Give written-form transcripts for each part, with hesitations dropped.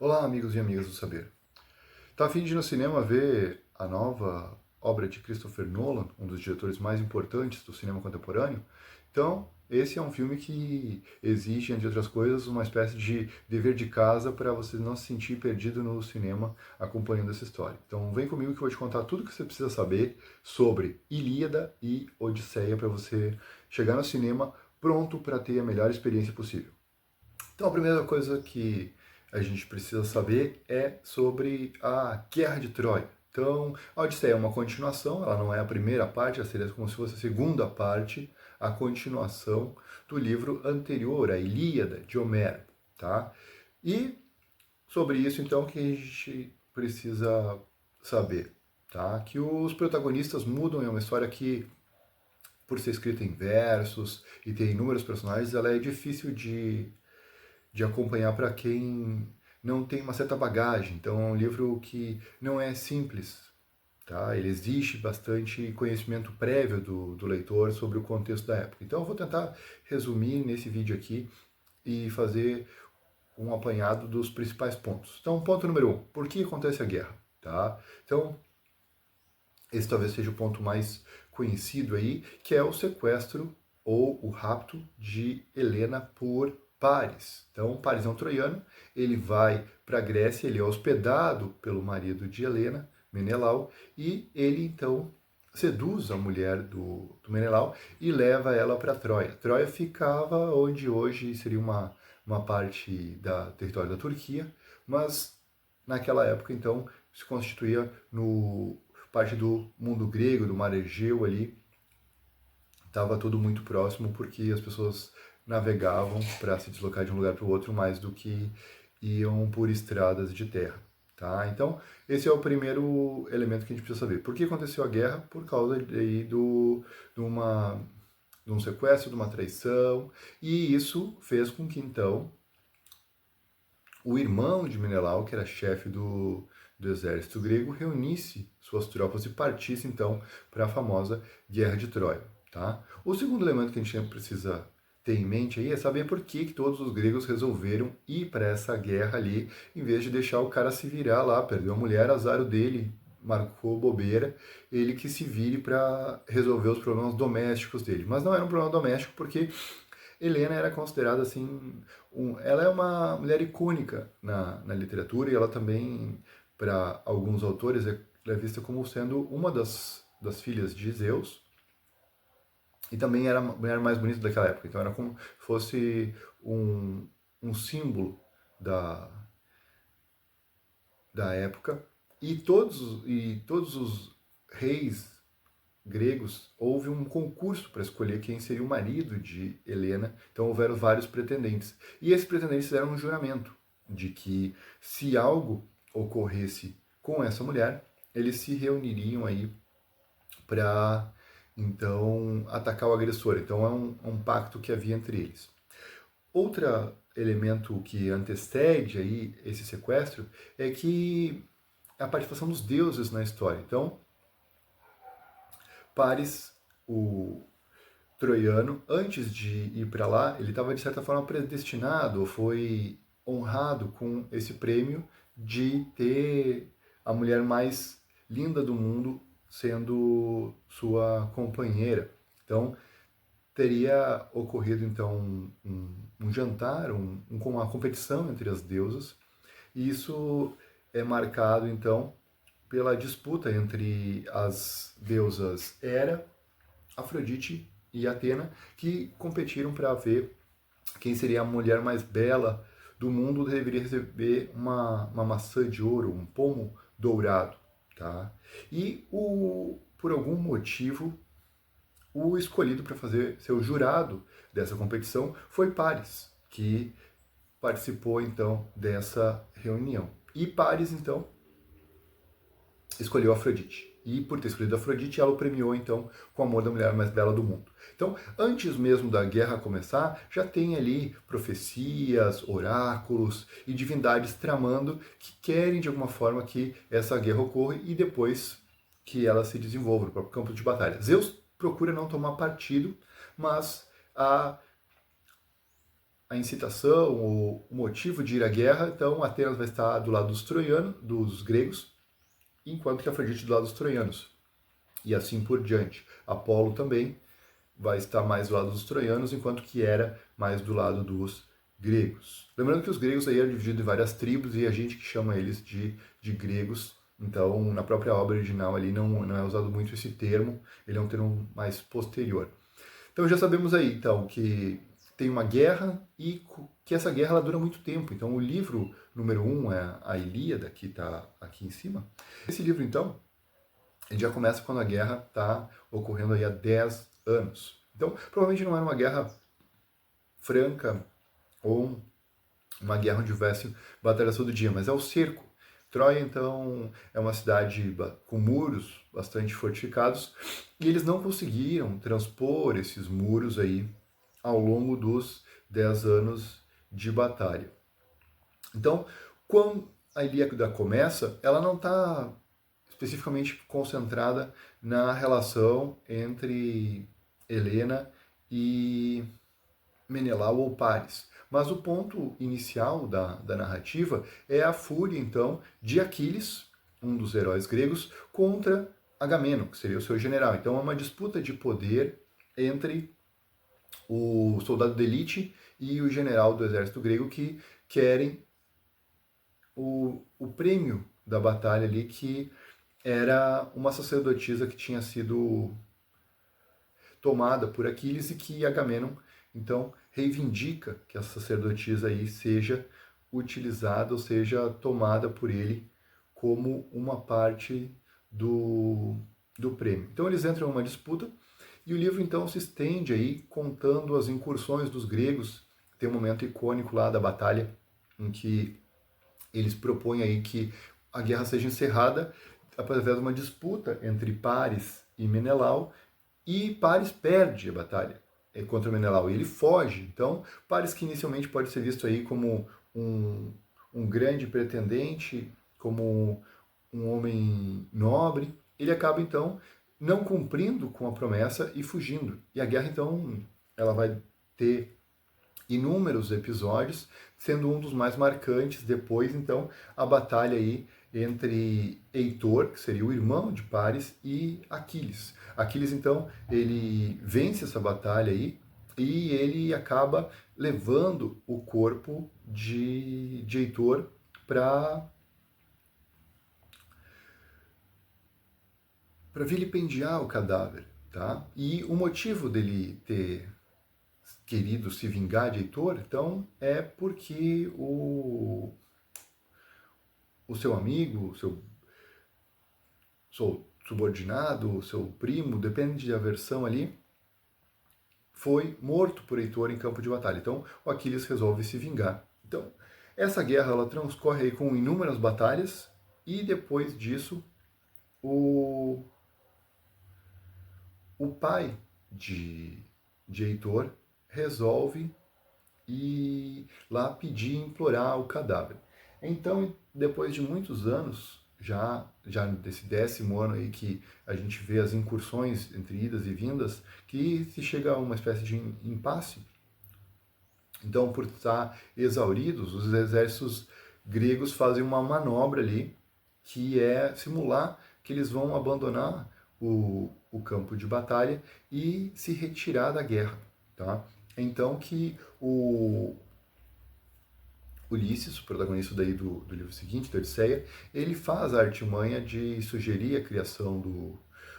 Olá, amigos e amigas do saber. Tá a fim de ir no cinema ver a nova obra de Christopher Nolan, um dos diretores mais importantes do cinema contemporâneo? Então, esse é um filme que exige, entre outras coisas, uma espécie de dever de casa para você não se sentir perdido no cinema acompanhando essa história. Então, vem comigo que eu vou te contar tudo o que você precisa saber sobre Ilíada e Odisseia para você chegar no cinema pronto para ter a melhor experiência possível. Então, a primeira coisa que a gente precisa saber é sobre a Guerra de Troia. Então, a Odisseia é uma continuação, ela não é a primeira parte, ela seria como se fosse a segunda parte, a continuação do livro anterior, a Ilíada, de Homero, tá? E sobre isso, então, que a gente precisa saber, tá? Que os protagonistas mudam, é uma história que, por ser escrita em versos e ter inúmeros personagens, ela é difícil de acompanhar para quem não tem uma certa bagagem. Então é um livro que não é simples, tá? Ele exige bastante conhecimento prévio do leitor sobre o contexto da época. Então eu vou tentar resumir nesse vídeo aqui e fazer um apanhado dos principais pontos. Então, ponto número 1, por que acontece a guerra? Tá? Então, esse talvez seja o ponto mais conhecido aí, que é o sequestro ou o rapto de Helena por Paris. Então, Paris é um troiano, ele vai para a Grécia, ele é hospedado pelo marido de Helena, Menelau, e ele então seduz a mulher do Menelau e leva ela para Troia. Troia ficava onde hoje seria uma parte da território da Turquia, mas naquela época então se constituía no parte do mundo grego, do mar Egeu ali, estava tudo muito próximo porque as pessoas navegavam para se deslocar de um lugar para o outro mais do que iam por estradas de terra. Tá? Então, esse é o primeiro elemento que a gente precisa saber. Por que aconteceu a guerra? Por causa aí de um sequestro, de uma traição, e isso fez com que então o irmão de Menelau, que era chefe do exército grego, reunisse suas tropas e partisse então para a famosa Guerra de Troia. Tá? O segundo elemento que a gente precisa ter em mente aí é saber por que todos os gregos resolveram ir para essa guerra ali, em vez de deixar o cara se virar lá, perdeu a mulher, azar o dele, marcou bobeira, ele que se vire para resolver os problemas domésticos dele. Mas não era um problema doméstico porque Helena era considerada assim, ela é uma mulher icônica na literatura e ela também, para alguns autores, é vista como sendo uma das filhas de Zeus e também era a mulher mais bonita daquela época. Então era como se fosse um símbolo da, da época e todos os reis gregos, houve um concurso para escolher quem seria o marido de Helena, então houveram vários pretendentes. E esses pretendentes fizeram um juramento de que se algo ocorresse com essa mulher, eles se reuniriam aí para então atacar o agressor. Então é um pacto que havia entre eles. Outro elemento que antecede aí esse sequestro é que a participação dos deuses na história. Então, Paris, o troiano, antes de ir para lá, ele estava de certa forma predestinado, foi honrado com esse prêmio de ter a mulher mais linda do mundo sendo sua companheira. Então, teria ocorrido então um jantar, uma competição entre as deusas, e isso é marcado então pela disputa entre as deusas Hera, Afrodite e Atena, que competiram para ver quem seria a mulher mais bela do mundo, deveria receber uma maçã de ouro, um pomo dourado. Tá? E por algum motivo, o escolhido para fazer ser o jurado dessa competição foi Paris, que participou então dessa reunião. E Paris, então, escolheu Afrodite. E por ter escolhido Afrodite, ela o premiou então com o amor da mulher mais bela do mundo. Então, antes mesmo da guerra começar, já tem ali profecias, oráculos e divindades tramando que querem de alguma forma que essa guerra ocorra e depois que ela se desenvolva no próprio campo de batalha. Zeus procura não tomar partido, mas a a incitação, o motivo de ir à guerra, então Atenas vai estar do lado dos troianos, dos gregos, enquanto que Afrodite do lado dos troianos. E assim por diante. Apolo também vai estar mais do lado dos troianos, enquanto que Hera mais do lado dos gregos. Lembrando que os gregos aí eram divididos em várias tribos e a gente que chama eles de gregos. Então, na própria obra original ali não é usado muito esse termo, ele é um termo mais posterior. Então já sabemos aí, então, que tem uma guerra e que essa guerra ela dura muito tempo. Então o livro número 1 é a Ilíada, que está aqui em cima. Esse livro, então, ele já começa quando a guerra está ocorrendo aí há 10 anos. Então, provavelmente não era uma guerra franca ou uma guerra onde houvesse batalha todo dia, mas é o cerco. Troia, então, é uma cidade com muros bastante fortificados e eles não conseguiram transpor esses muros aí ao longo dos 10 anos de batalha. Então, quando a Ilíada começa, ela não está especificamente concentrada na relação entre Helena e Menelau ou Paris. Mas o ponto inicial da narrativa é a fúria, então, de Aquiles, um dos heróis gregos, contra Agamemnon, que seria o seu general. Então é uma disputa de poder entre o soldado de elite e o general do exército grego que querem o prêmio da batalha ali, que era uma sacerdotisa que tinha sido tomada por Aquiles e que Agamemnon, então, reivindica que a sacerdotisa aí seja utilizada, ou seja, tomada por ele como uma parte do prêmio. Então eles entram em uma disputa e o livro então se estende aí contando as incursões dos gregos. Tem um momento icônico lá da batalha em que eles propõem aí que a guerra seja encerrada através de uma disputa entre Paris e Menelau, e Paris perde a batalha contra Menelau e ele foge. Então, Paris, que inicialmente pode ser visto aí como um grande pretendente, como um homem nobre, ele acaba então não cumprindo com a promessa e fugindo. E a guerra então ela vai ter inúmeros episódios, sendo um dos mais marcantes depois então a batalha aí entre Heitor, que seria o irmão de Paris, e Aquiles. Aquiles, então, ele vence essa batalha aí e ele acaba levando o corpo de Heitor para vilipendiar o cadáver, tá? E o motivo dele ter querido se vingar de Heitor, então, é porque o seu amigo, o seu subordinado, seu primo, depende da versão ali, foi morto por Heitor em campo de batalha. Então, o Aquiles resolve se vingar. Então, essa guerra ela transcorre aí com inúmeras batalhas e depois disso o pai de Heitor resolve ir lá pedir, implorar o cadáver. Então, depois de muitos anos, já desse 10º ano aí que a gente vê as incursões entre idas e vindas, que se chega a uma espécie de impasse. Então, por estar exauridos, os exércitos gregos fazem uma manobra ali, que é simular que eles vão abandonar o campo de batalha e se retirar da guerra. Tá? Então que o Ulisses, o protagonista daí do livro seguinte, da Odisseia, ele faz a artimanha de sugerir a criação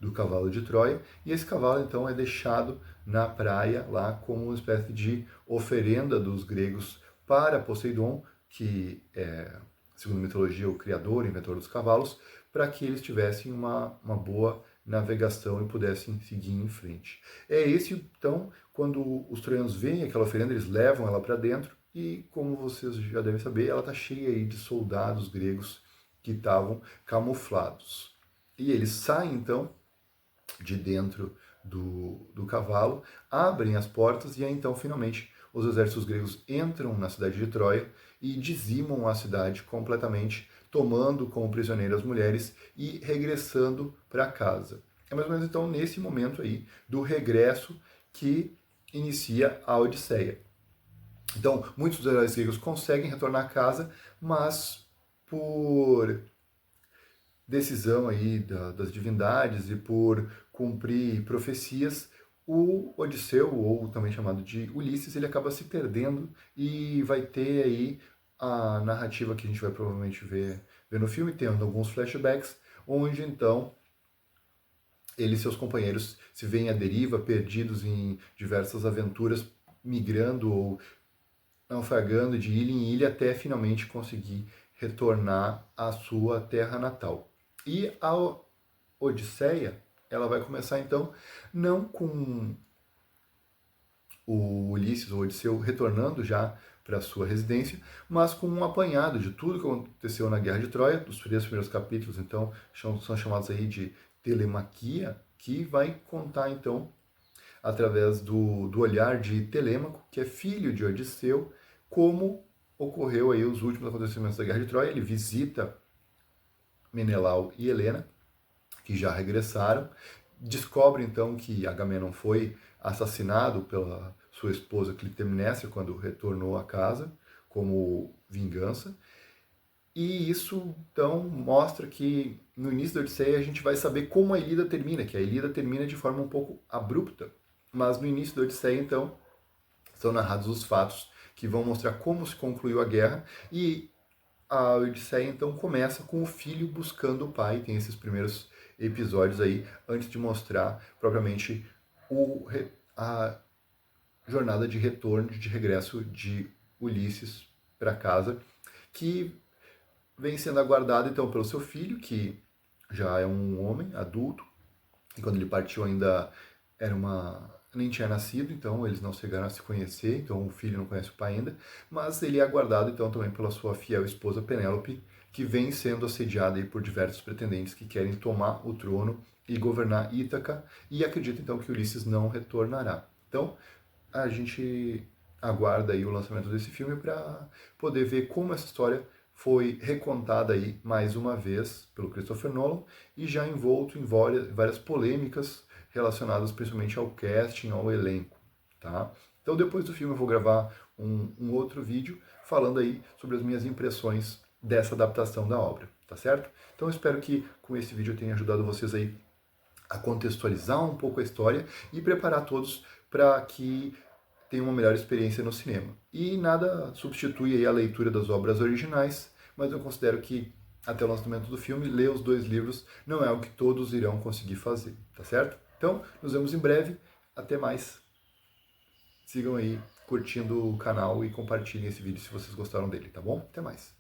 do cavalo de Troia, e esse cavalo então é deixado na praia lá como uma espécie de oferenda dos gregos para Poseidon, que é, segundo a mitologia, o criador, o inventor dos cavalos, para que eles tivessem uma boa navegação e pudessem seguir em frente. É esse, então, quando os troianos veem aquela oferenda, eles levam ela para dentro e, como vocês já devem saber, ela está cheia aí de soldados gregos que estavam camuflados. E eles saem, então, de dentro do cavalo, abrem as portas e aí, então, finalmente, os exércitos gregos entram na cidade de Troia e dizimam a cidade completamente, tomando como prisioneiras as mulheres e regressando para casa. É mais ou menos então nesse momento aí do regresso que inicia a Odisseia. Então, muitos dos heróis gregos conseguem retornar a casa, mas por decisão aí das divindades e por cumprir profecias, o Odisseu, ou também chamado de Ulisses, ele acaba se perdendo e vai ter aí a narrativa que a gente vai provavelmente ver no filme, tendo alguns flashbacks, onde então ele e seus companheiros se veem à deriva, perdidos em diversas aventuras, migrando ou naufragando de ilha em ilha até finalmente conseguir retornar à sua terra natal. E a Odisseia, ela vai começar então não com o Ulisses, ou Odisseu, retornando já para sua residência, mas com um apanhado de tudo que aconteceu na Guerra de Troia, dos três primeiros capítulos, então, são chamados aí de telemaquia, que vai contar então através do olhar de Telêmaco, que é filho de Odisseu, como ocorreu aí os últimos acontecimentos da Guerra de Troia. Ele visita Menelau e Helena, que já regressaram, descobre então que Agamenon foi assassinado pela sua esposa Clitemnestra quando retornou à casa como vingança. E isso então mostra que no início da Odisseia a gente vai saber como a Ilíada termina, que a Ilíada termina de forma um pouco abrupta, mas no início da Odisseia então são narrados os fatos que vão mostrar como se concluiu a guerra, e a Odisseia então começa com o filho buscando o pai. Tem esses primeiros episódios aí antes de mostrar propriamente a jornada de retorno, de regresso de Ulisses para casa, que vem sendo aguardado então pelo seu filho, que já é um homem adulto, e quando ele partiu ainda nem tinha nascido, então eles não chegaram a se conhecer, então o filho não conhece o pai ainda, mas ele é aguardado então também pela sua fiel esposa Penélope, que vem sendo assediada aí por diversos pretendentes que querem tomar o trono e governar Ítaca, e acredita então que Ulisses não retornará. Então a gente aguarda aí o lançamento desse filme para poder ver como essa história foi recontada aí mais uma vez pelo Christopher Nolan e já envolto em várias polêmicas relacionadas principalmente ao casting, ao elenco, tá? Então depois do filme eu vou gravar um outro vídeo falando aí sobre as minhas impressões dessa adaptação da obra, tá certo? Então eu espero que com esse vídeo eu tenha ajudado vocês aí a contextualizar um pouco a história e preparar todos para que tenham uma melhor experiência no cinema. E nada substitui aí a leitura das obras originais, mas eu considero que até o lançamento do filme, ler os dois livros não é o que todos irão conseguir fazer, tá certo? Então, nos vemos em breve. Até mais. Sigam aí curtindo o canal e compartilhem esse vídeo se vocês gostaram dele, tá bom? Até mais.